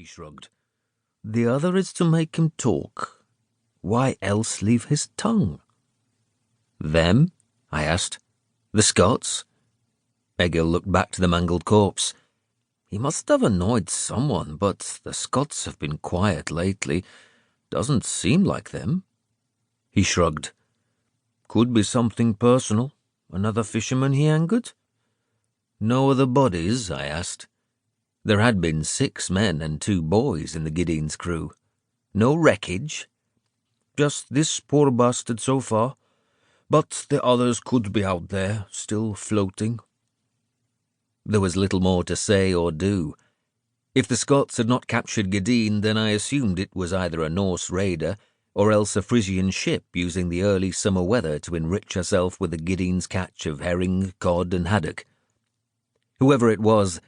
he shrugged. "The other is to make him talk. Why else leave his tongue?" "Them?" I asked. "The Scots?" Egil looked back to the mangled corpse. "He must have annoyed someone, but the Scots have been quiet lately. Doesn't seem like them." He shrugged. "Could be something personal. Another fisherman he angered?" "No other bodies?" I asked. There had been 6 men and 2 boys in the Gideon's crew. "No wreckage?" "Just this poor bastard so far. But the others could be out there, still floating." There was little more to say or do. If the Scots had not captured Gideon, then I assumed it was either a Norse raider or else a Frisian ship using the early summer weather to enrich herself with the Gideon's catch of herring, cod, and haddock. Whoever it was,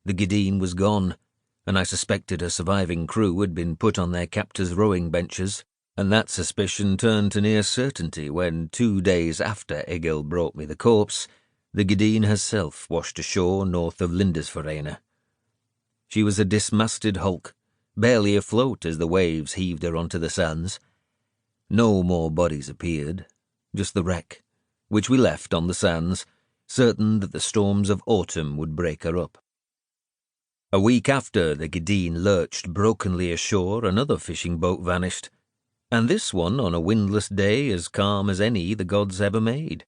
the Gideon was gone, and I suspected her surviving crew had been put on their captors' rowing benches, and that suspicion turned to near certainty when, 2 days after Egil brought me the corpse, the Gideon herself washed ashore north of Lindisfarne. She was a dismasted hulk, barely afloat as the waves heaved her onto the sands. No more bodies appeared, just the wreck, which we left on the sands, certain that the storms of autumn would break her up. A week after the Gideon lurched brokenly ashore, another fishing boat vanished, and this one on a windless day as calm as any the gods ever made.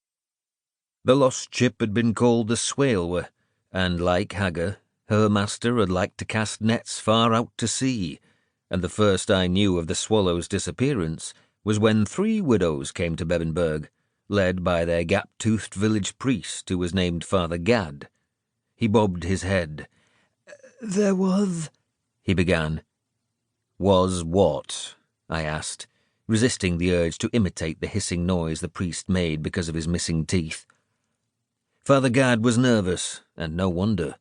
The lost ship had been called the Swallow, and like Hagar, her master had liked to cast nets far out to sea, and the first I knew of the Swallow's disappearance was when 3 widows came to Bebbanburg, led by their gap-toothed village priest who was named Father Gad. He bobbed his head. "There was—" he began. "Was what?" I asked, resisting the urge to imitate the hissing noise the priest made because of his missing teeth. Father Gad was nervous, and no wonder.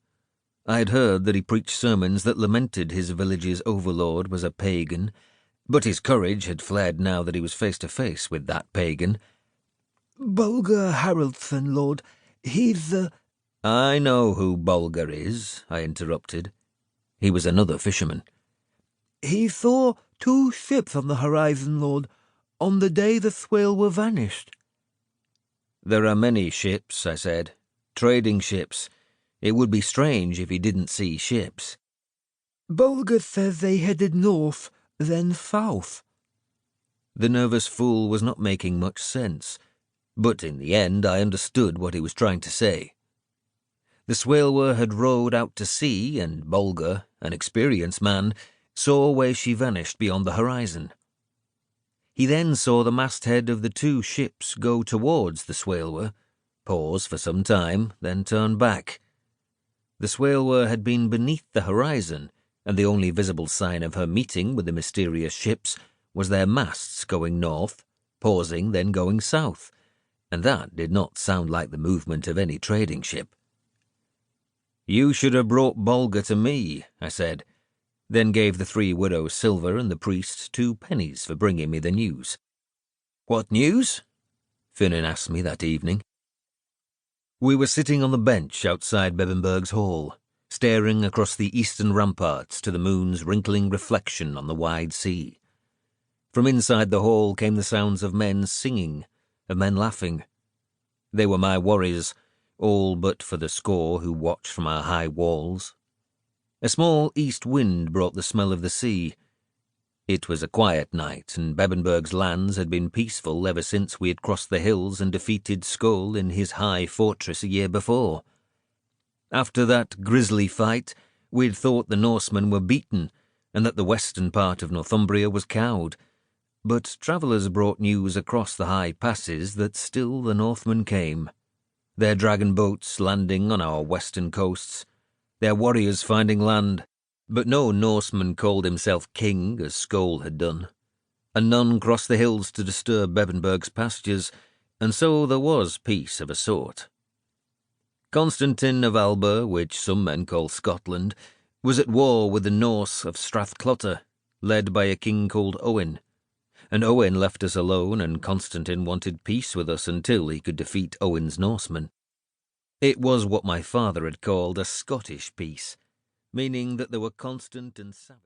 I had heard that he preached sermons that lamented his village's overlord was a pagan, but his courage had fled now that he was face to face with that pagan. "Bulger Haraldson, Lord. He's the—" "I know who Bulger is," I interrupted. He was another fisherman. "He saw 2 ships on the horizon, Lord, on the day the Swallow vanished." "There are many ships," I said. "Trading ships. It would be strange if he didn't see ships." "Bulger says they headed north, then south." The nervous fool was not making much sense, but in the end I understood what he was trying to say. The Swallow had rowed out to sea, and Bulger, an experienced man, saw where she vanished beyond the horizon. He then saw the masthead of the 2 ships go towards the Swallow, pause for some time, then turn back. The Swallow had been beneath the horizon, and the only visible sign of her meeting with the mysterious ships was their masts going north, pausing, then going south, and that did not sound like the movement of any trading ship. "You should have brought Bulger to me," I said, then gave the 3 widows silver and the priest 2 pennies for bringing me the news. "What news?" Finnan asked me that evening. We were sitting on the bench outside Bebbanburg's hall, staring across the eastern ramparts to the moon's wrinkling reflection on the wide sea. From inside the hall came the sounds of men singing, of men laughing. They were my worries, all but for the score who watched from our high walls. A small east wind brought the smell of the sea. It was a quiet night, and Bebbanburg's lands had been peaceful ever since we had crossed the hills and defeated Skoll in his high fortress a year before. After that grisly fight, we had thought the Norsemen were beaten, and that the western part of Northumbria was cowed. But travellers brought news across the high passes that still the Northmen came, their dragon boats landing on our western coasts, their warriors finding land, but no Norseman called himself king as Skoll had done, and none crossed the hills to disturb Bebbanburg's pastures, and so there was peace of a sort. Constantine of Alba, which some men call Scotland, was at war with the Norse of Strathclotter, led by a king called Owen, and Owen left us alone, and Constantine wanted peace with us until he could defeat Owen's Norsemen. It was what my father had called a Scottish peace, meaning that there were constant and savage